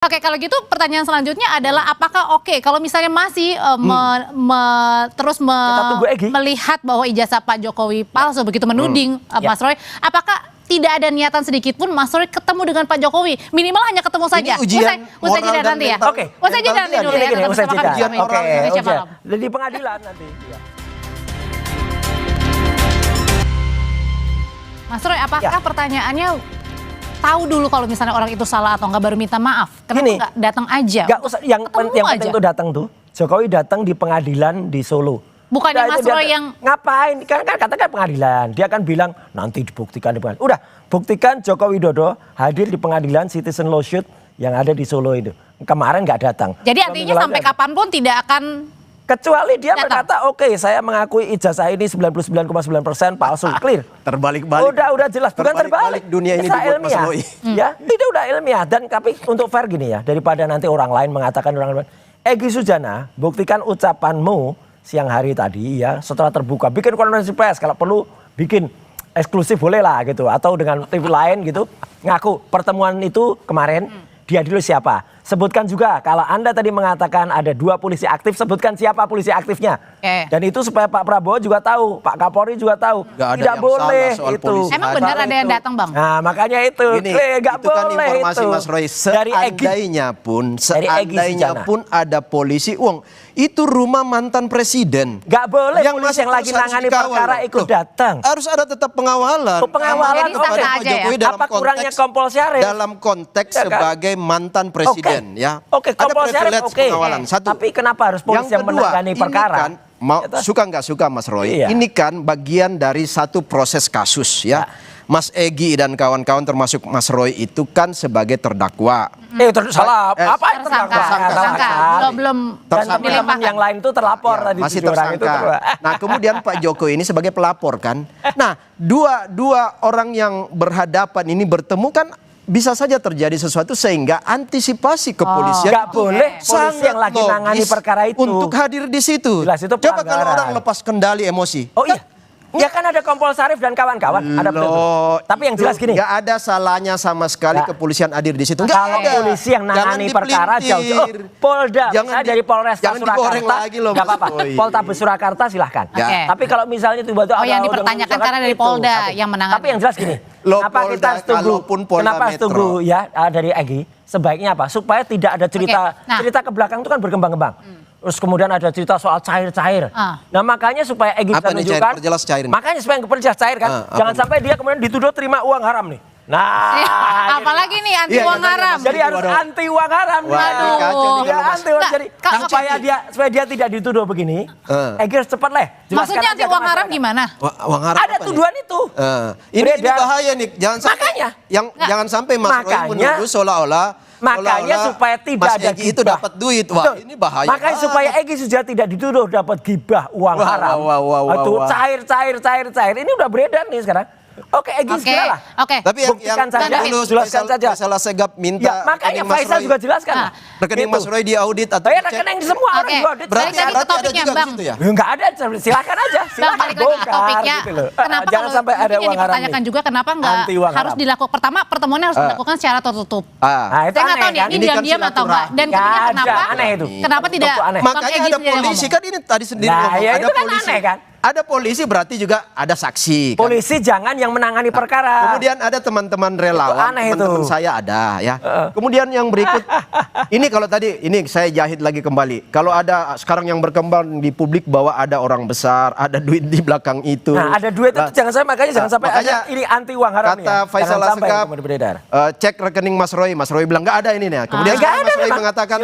Oke, kalau gitu pertanyaan selanjutnya adalah apakah kalau misalnya masih terus melihat bahwa ijazah Pak Jokowi palsu, begitu menuding Mas Roy, apakah tidak ada niatan sedikit pun Mas Roy ketemu dengan Pak Jokowi, minimal hanya ketemu saja. Usai jeda nanti ya. Oke. Usai jeda nanti dulu ya. Usai jeda. Oke. Di pengadilan nanti. Mas Roy, apakah pertanyaannya tahu dulu kalau misalnya orang itu salah atau enggak baru minta maaf? Kenapa enggak datang aja? Enggak usah, yang penting itu datang tuh. Jokowi datang di pengadilan di Solo. Bukannya Mas Roy yang ngapain? Kan katakan pengadilan. Dia akan bilang nanti dibuktikan di pengadilan. Udah, buktikan Joko Widodo hadir di pengadilan Citizen Lawsuit yang ada di Solo itu. Kemarin nggak datang. Jadi artinya sampai kapanpun tidak akan, kecuali dia berkata, oke, saya mengakui ijazah ini 99,9% palsu, clear. Terbalik-balik. Udah jelas, bukan terbalik. Dunia ini dibuat Mas Roy. Ya, itu udah ilmiah. Dan tapi untuk fair gini ya, daripada nanti orang lain mengatakan orang lain. Egy Sujana, buktikan ucapanmu siang hari tadi ya, setelah terbuka. Bikin konferensi pers, kalau perlu bikin eksklusif boleh lah gitu. Atau dengan TV lain gitu, ngaku pertemuan itu kemarin. Dia dulu siapa? Sebutkan juga kalau Anda tadi mengatakan ada 2 polisi aktif, sebutkan siapa polisi aktifnya. Dan itu supaya Pak Prabowo juga tahu, Pak Kapolri juga tahu. Tidak boleh itu. polisi. Emang benar ada yang datang, Bang? Nah, makanya itu. Nggak itu kan boleh informasi itu. Mas Roy. Seandainya pun ada polisi, itu rumah mantan presiden. Nggak boleh yang polisi yang lagi nangani perkara ikut datang. Harus ada tetap pengawalan. Pengawalan kepada Pak Jokowi apa kurangnya Kompol Syarif? Dalam konteks sebagai mantan presiden ya. Oke, Kompol Syarif pengawalan. Satu. Tapi kenapa harus polisi yang menangani perkara? Kan, suka nggak suka Mas Roy, ini kan bagian dari satu proses kasus ya. Mas Egy dan kawan-kawan termasuk Mas Roy itu kan sebagai terdakwa. Salah. Apa yang tersangka? Belum tersangka. Yang lain itu terlapor tadi. Masih tersangka. Nah, kemudian Pak Jokowi ini sebagai pelapor kan. Nah, dua orang yang berhadapan ini bertemu kan bisa saja terjadi sesuatu sehingga antisipasi kepolisian nggak boleh polisi yang lagi nangani perkara itu untuk hadir di situ. Coba kalau orang lepas kendali emosi. Oh iya. Ya kan ada Kompol Syarif dan kawan-kawan. Tapi yang jelas gini. Nggak ada salahnya sama sekali kepolisian hadir di situ. Kalau polisi yang nangani perkara jauh-jauh. Polda, saya dari Polres Surakarta. Nggak apa-apa. Poltabes Surakarta silahkan. Tapi kalau misalnya tiba-tiba yang dipertanyakan karena dari Polda yang menangani. Tapi yang jelas gini. Kenapa kita harus tunggu ya dari Egy? Sebaiknya apa? Supaya tidak ada cerita ke belakang itu kan berkembang-kembang. Terus kemudian ada cerita soal cair-cair. Nah makanya supaya Egy bisa menunjukkan. Makanya supaya perjelas cair kan. Jangan sampai dia kemudian dituduh terima uang haram nih. Nah, apalagi nih anti uang haram. Jadi harus anti uang haram. Waduh. Ya, anti uang. Jadi supaya dia tidak dituduh begini. Egy harus cepat lah. Maksudnya anti uang haram gimana? Uang haram ada tuduhan itu. Ini bahaya nih. Jangan sampai Mas Roy menuduh seolah-olah. Makanya supaya tidak ada gibah. Itu dapat duit. Wah, ini bahaya. Makanya supaya Egy sudah tidak dituduh dapat gibah uang haram. Itu cair. Ini udah beredar nih sekarang. Oke, Egy segera lah. Tapi yang dulu jelaskan saja. Salah segap minta. Makanya Faisal juga jelaskan. Rekening Mas Roy diaudit atau rekening semua orang diaudit. Berarti ada juga gitu ya? Enggak ada, silakan aja. Silakan bongkar gitu loh. Jangan sampai ada uang haram. Dipertanyakan juga kenapa enggak harus dilakukan. Pertama, pertemuannya harus dilakukan secara tertutup. Saya nggak tahu nih, ini diam-diam atau enggak. Dan ketiga kenapa tidak? Makanya ada polisi kan ini tadi sendiri ngomong. Ada polisi kan? Ada polisi berarti juga ada saksi. Kan? Polisi jangan yang menangani perkara. Kemudian ada teman-teman relawan, teman-teman saya ada ya. Kemudian yang berikut, ini kalau tadi, ini saya jahit lagi kembali. Kalau ada sekarang yang berkembang di publik bahwa ada orang besar, ada duit di belakang itu. Nah ada duit itu jangan sampai ada ini anti uang haram. Kata Faisal Asegaf, cek rekening Mas Roy bilang nggak ada ini nih. Kemudian Mas Roy mengatakan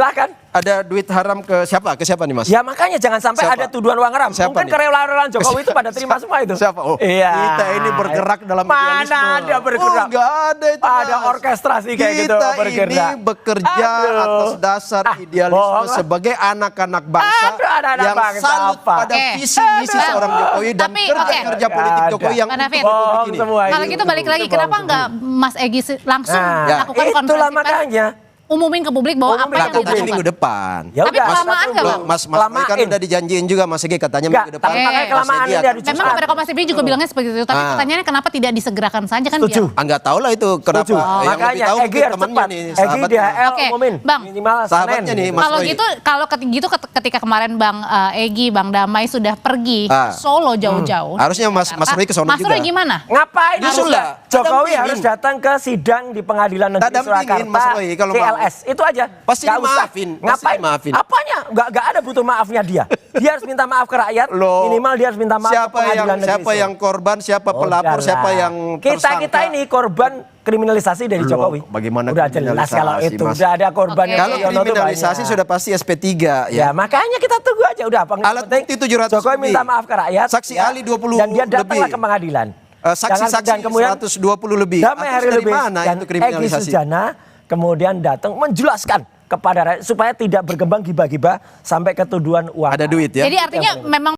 ada duit haram ke siapa nih Mas? Ya makanya jangan sampai ada tuduhan uang haram. Mungkin karyawan Jokowi itu pada terima semua itu. Siapa? Kita ini bergerak dalam idealisme. Mana ada bergerak? Enggak ada itu. Ada orkestrasi kayak gitu bergerak. Kita ini bekerja atas dasar idealisme sebagai anak-anak bangsa yang salut pada visi misi seorang Jokowi dan kerja politik Jokowi yang kalau gitu balik lagi, kenapa enggak Mas Egy langsung melakukan konferensi pers? Itulah makanya. umumin ke publik bahwa apa yang katanya dilakukan. minggu depan. Ya Tapi udah, kelamaan nggak, Bang? Mas Roy kan udah dijanjiin juga Mas Egi katanya Enggak, minggu depan. tapi makanya kelamaan Mas Egi ini akan- harus Memang kepada Kompas TV juga bilangnya seperti itu, tapi pertanyaannya kenapa tidak disegerakan saja kan Setuju. biar. Nggak tahu lah itu kenapa. Setuju. Yang lebih Makanya tahu Egi mungkin harus temannya cepat. nih, Egi sahabatnya. DHL Oke, umumin Bang. minimal Sahabatnya Senin. nih, Mas Kalau Roy. gitu, ketika kemarin Bang Egi, Bang Damai sudah pergi ke Solo jauh-jauh. Harusnya Mas Roy ke sono Mas juga. Roy gimana? Ngapain Nyusul harusnya? lah. Jokowi Dampingin. harus datang ke sidang di Pengadilan Negeri Dampingin, Mas Surakarta, Roy, kalau mau. CLS. Itu aja. Pasti Nggak usah. dimaafin, pasti Ngapain? dimaafin. Apanya? Nggak ada butuh maafnya dia. Dia harus minta maaf ke rakyat. Loh, Minimal dia harus minta maaf ke Pengadilan Negeri. siapa yang korban, siapa pelapor, Udahlah. siapa yang tersangka. Kita ini korban kriminalisasi dari Loh, Jokowi. bagaimana udah jelas kalau kriminalisasi, itu. Mas? Udah ada korban. Oke. Kalau Yono tuh kriminalisasi banyak. sudah pasti SP3 Ya ya. makanya kita tunggu aja udah apa Alat bukti 700 Jokowi lebih. minta maaf ke rakyat. Saksi ahli 20 dan dia datanglah lebih. ke pengadilan. Saksi-saksi Dan kemudian 120 lebih. Damai Atas Hari dari Lebih mana dan itu Egy kriminalisasi? Sujana kemudian datang menjelaskan kepada rakyat supaya tidak berkembang gibah-gibah sampai ke tuduhan uang. Ada duit ya. Jadi artinya memang